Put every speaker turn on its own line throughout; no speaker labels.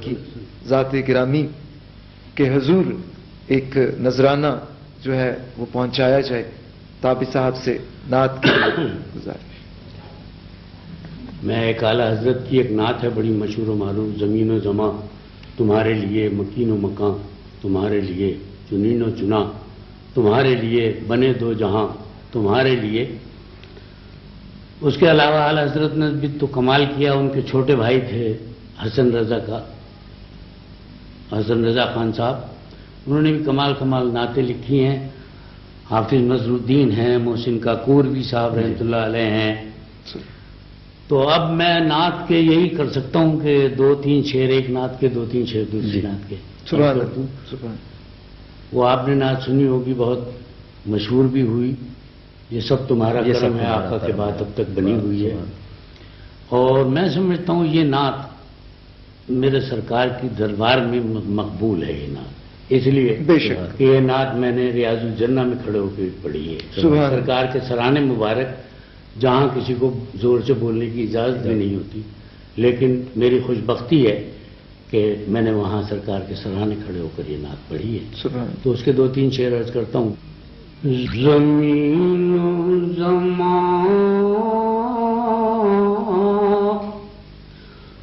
کی ذات گرامی کے حضور ایک نذرانہ جو ہے وہ پہنچایا جائے. تابی صاحب سے نعت کی گزارش.
میں ایک اعلیٰ حضرت کی ایک نعت ہے بڑی مشہور و معروف. زمین و زماں تمہارے لیے، مکین و مکان تمہارے لیے، چنین و چنا تمہارے لیے، بنے دو جہاں تمہارے لیے. اس کے علاوہ اعلیٰ حضرت نے بھی تو کمال کیا. ان کے چھوٹے بھائی تھے حسن رضا خان صاحب، انہوں نے بھی کمال نعتیں لکھی ہیں. حافظ مظہر الدین ہیں، محسن کاکور بھی صاحب رحمۃ اللہ علیہ ہیں. تو اب میں نعت کے یہی کر سکتا ہوں کہ 2-3 شعر ایک نعت کے، 2-3 شعر دوسری نعت کے. وہ آپ نے نعت سنی ہوگی، بہت مشہور بھی ہوئی. یہ سب تمہارا کرم ہے آقا کے بعد اب تک بنی ہوئی ہے. اور میں سمجھتا ہوں یہ نعت میرے سرکار کی دربار میں مقبول ہے. یہ نعت اس لیے کہ یہ نعت میں نے ریاض الجنہ میں کھڑے ہو کے پڑھی ہے. سرکار کے سرانے مبارک جہاں کسی کو زور سے بولنے کی اجازت بھی نہیں ہوتی، لیکن میری خوش بختی ہے کہ میں نے وہاں سرکار کے سرانے کھڑے ہو کر یہ نعت پڑھی ہے. تو اس کے 2-3 شعر عرض کرتا ہوں. زمین و زمان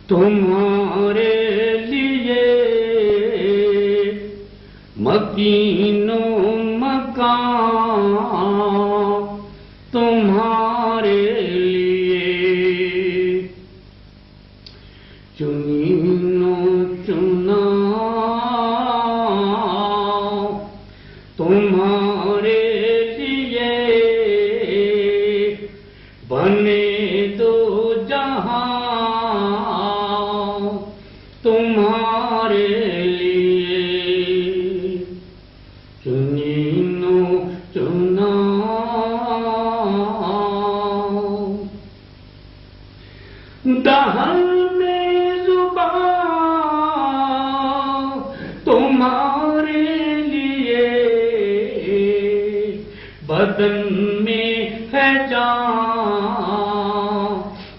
تمہارے لیے، مکین و مکان تمہارے لیے، چنین و چنا تمہارے لیے، بنے دو جہاں تمہارے لیے، چنین و چنا دہن میں زبان تمہارے لیے، بدن میں ہے جان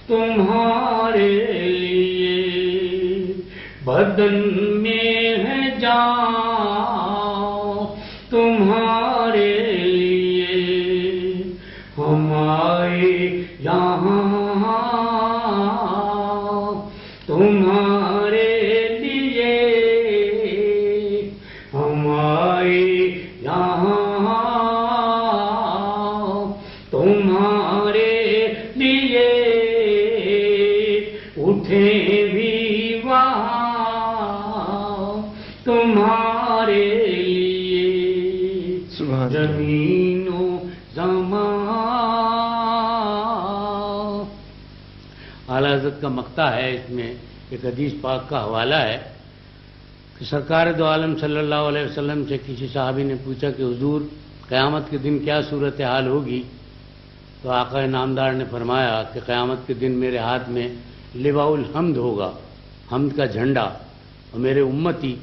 تمہارے لیے، بدن میں ہے جان تمہارے لیے. ہم آئے یہاں تمہارے لیے، ہم آئے یہاں تمہارے لیے، اٹھے بھی وہاں تمہارے لیے. زمین و زمان. اعلیٰ حضرت کا مقطع ہے، اس میں ایک حدیث پاک کا حوالہ ہے کہ سرکار دو عالم صلی اللہ علیہ وسلم سے کسی صحابی نے پوچھا کہ حضور قیامت کے دن کیا صورتحال ہوگی؟ تو آقا نامدار نے فرمایا کہ قیامت کے دن میرے ہاتھ میں لواء الحمد ہوگا، حمد کا جھنڈا، اور میرے امتی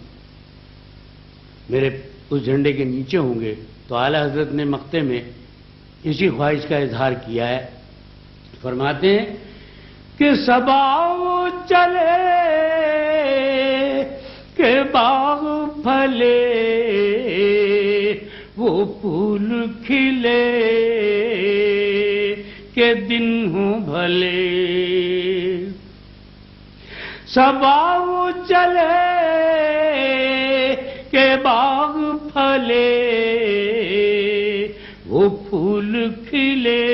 میرے اس جھنڈے کے نیچے ہوں گے. تو اعلیٰ حضرت نے مقطع میں اسی خواہش کا اظہار کیا ہے. فرماتے ہیں کہ صبا چلے کہ باغ پھلے، وہ پھول کھلے کہ دن ہوں بھلے. صبا چلے کہ باغ پھلے، وہ پھول کھلے،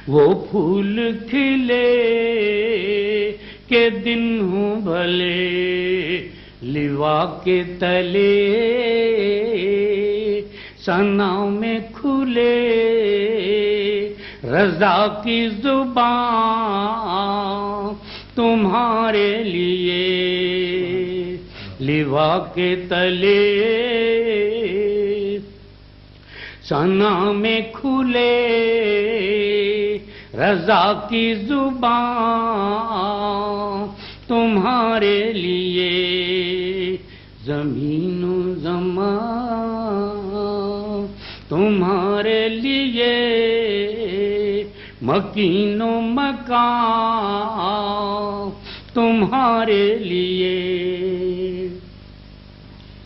وہ پھول کھلے کہ دن ہوں بھلے. لوا کے تلے ثنا میں کھلے، رضا کی زبان تمہارے لیے. لوا کے تلے ثنا میں کھلے، رضا کی زبان تمہارے لیے. زمین و زمان تمہارے لیے، مکین و مکان تمہارے لیے.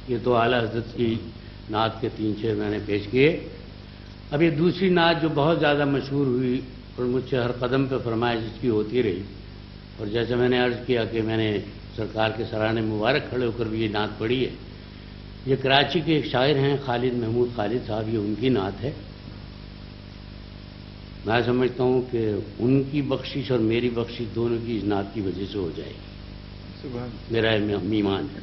یہ تو اعلیٰ حضرت کی نعت کے 3 شعر میں نے پیش کیے. اب یہ دوسری نعت جو بہت زیادہ مشہور ہوئی اور مجھ سے ہر قدم پہ فرمائش اس کی ہوتی رہی، اور جیسے میں نے عرض کیا کہ میں نے سرکار کے سرانے مبارک کھڑے ہو کر بھی یہ نعت پڑھی ہے. یہ کراچی کے ایک شاعر ہیں خالد محمود خالد صاحب، یہ ان کی نعت ہے. میں سمجھتا ہوں کہ ان کی بخشش اور میری بخشش دونوں کی اس نعت کی وجہ سے ہو جائے گی. میرا ایمان ہے.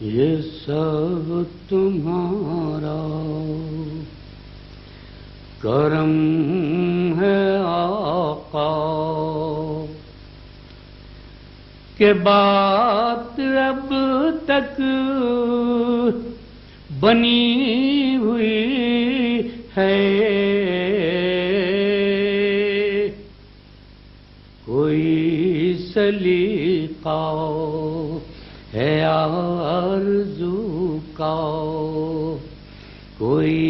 یہ سب تمہارا کرم ہے آقا، کہ بات اب تک بنی ہوئی ہے. کوئی سلیقہ ہے آرزو کا، کوئی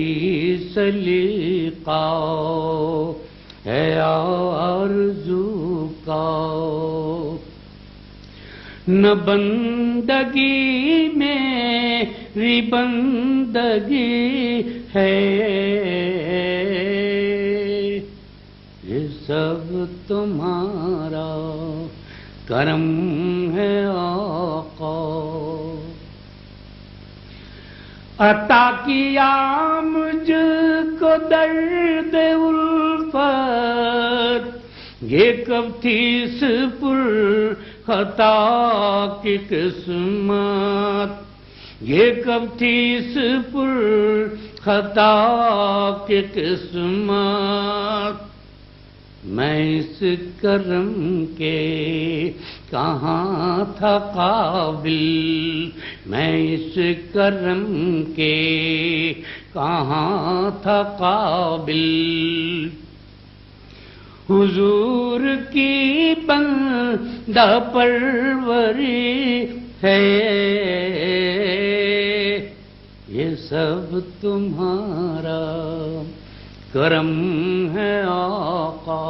سلیقہ ہے آرزو کا. نہ بندگی میری بندگی ہے، یہ سب تمہارا کرم ہے آقا. عطا کیا مجھ کو درد الفت، یہ کب تھی اس پر خطا کی قسمت، یہ کب تھی اس پر خطا کی قسمت. میں اس کرم کے کہاں تھا قابل، میں اس کرم کے کہاں تھا قابل. حضور کی بندہ پروری ہے، یہ سب تمہارا کرم ہے آقا.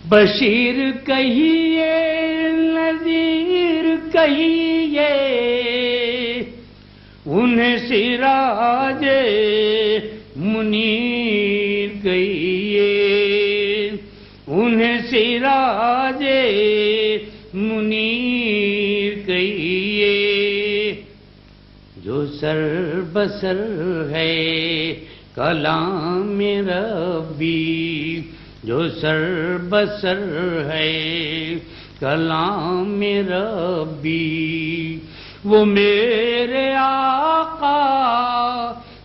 بشیر کہیے نذیر کہیے، انہیں سراج منیر کہیے، انہیں سراج منیر کہیے. جو سر بسر ہے کلام ربی، جو سر بسر ہے کلام ربی، وہ میرے آقا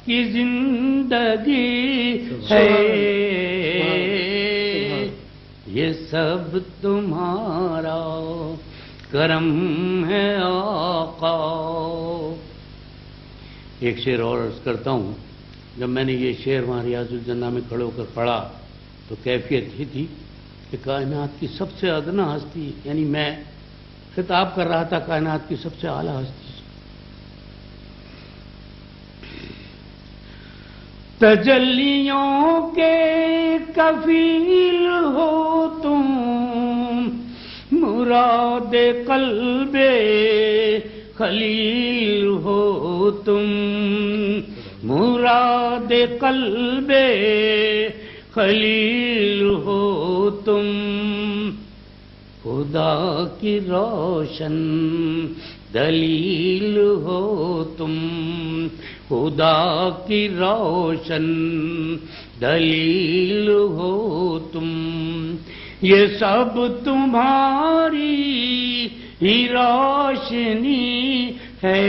کی زندگی ہے. یہ سب تمہارا کرم ہے آقا. ایک شعر اور عرض کرتا ہوں. جب میں نے یہ شعر وہاں ریاض الجنہ میں کھڑے ہو کر پڑھا تو کیفیت یہ تھی کہ کائنات کی سب سے ادنا ہستی، یعنی میں خطاب کر رہا تھا کائنات کی سب سے اعلیٰ ہستی سے. تجلیوں کے کفیل ہو تم، مراد قلب خلیل ہو تم، مراد قلب خلیل ہو تم. خدا کی روشن دلیل ہو تم، خدا کی روشن دلیل ہو تم. یہ سب تمہاری ہی روشنی ہے.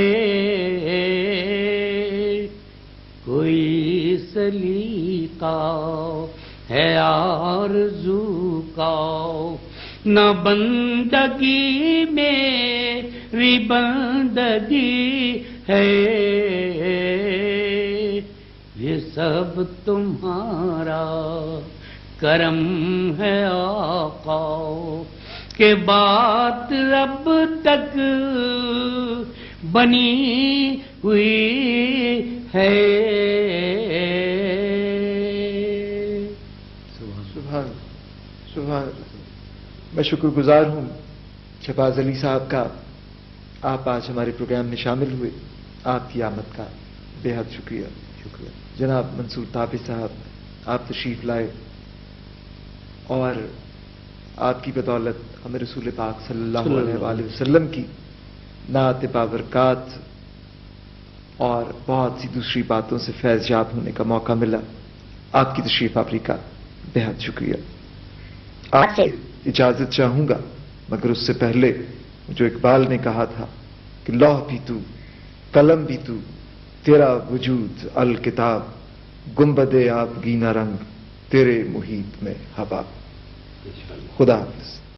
کوئی سلیقہ ہے آرزو کا، نہ بندگی میری بندگی ہے. یہ سب تمہارا کرم ہے آقا، کہ بات رب تک بنی ہوئی ہے.
سبحان سبحان. میں شکر گزار ہوں شہباز علی صاحب کا، آپ آج ہمارے پروگرام میں شامل ہوئے. آپ کی آمد کا بے حد شکریہ. شکریہ جناب منصور تابع صاحب، آپ تشریف لائے اور آپ کی بدولت ہمیں رسول پاک صلی اللہ علیہ وآلہ وسلم کی نعت بابرکات اور بہت سی دوسری باتوں سے فیض یاب ہونے کا موقع ملا. آپ کی تشریف آوری کا بے حد شکریہ. آپ سے اجازت چاہوں گا، مگر اس سے پہلے جو اقبال نے کہا تھا کہ لوح بھی تو، قلم بھی تو، تیرا وجود الکتاب، گنبد آبگینہ رنگ تیرے محیط میں ہوا. خدا حافظ.